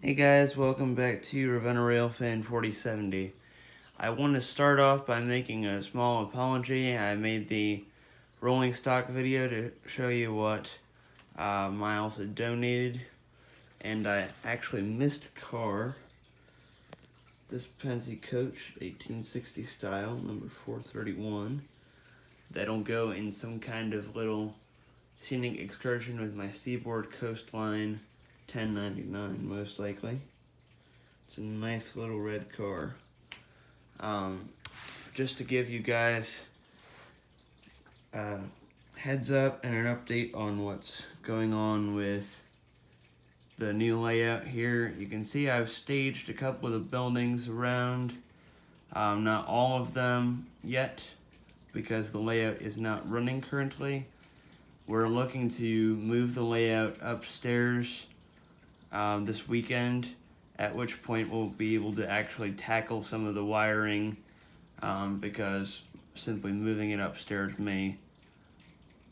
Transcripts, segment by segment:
Hey guys, welcome back to Ravenna Railfan 4070. I want to start off by making a small apology. I made the rolling stock video to show you what Miles had donated, and I actually missed a car. This Penske Coach 1860 style, number 431. That'll go in some kind of little scenic excursion with my Seaboard Coastline 1099, most likely. It's a nice little red car. Just to give you guys a heads up and an update on what's going on with the new layout here. You can see I've staged a couple of the buildings around. Not all of them yet because the layout is not running currently. We're looking to move the layout upstairs this weekend, at which point we'll be able to actually tackle some of the wiring because simply moving it upstairs may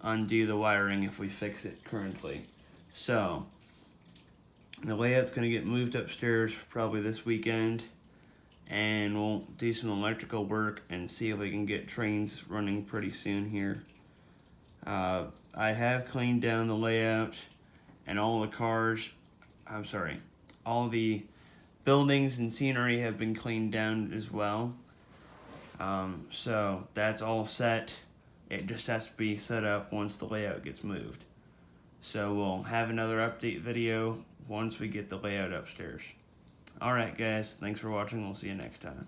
undo the wiring if we fix it currently. So the layout's going to get moved upstairs probably this weekend, and we'll do some electrical work and see if we can get trains running pretty soon here. I have cleaned down the layout, and all the buildings and scenery have been cleaned down as well. So that's all set. It just has to be set up once the layout gets moved. So we'll have another update video once we get the layout upstairs. Alright guys, thanks for watching. We'll see you next time.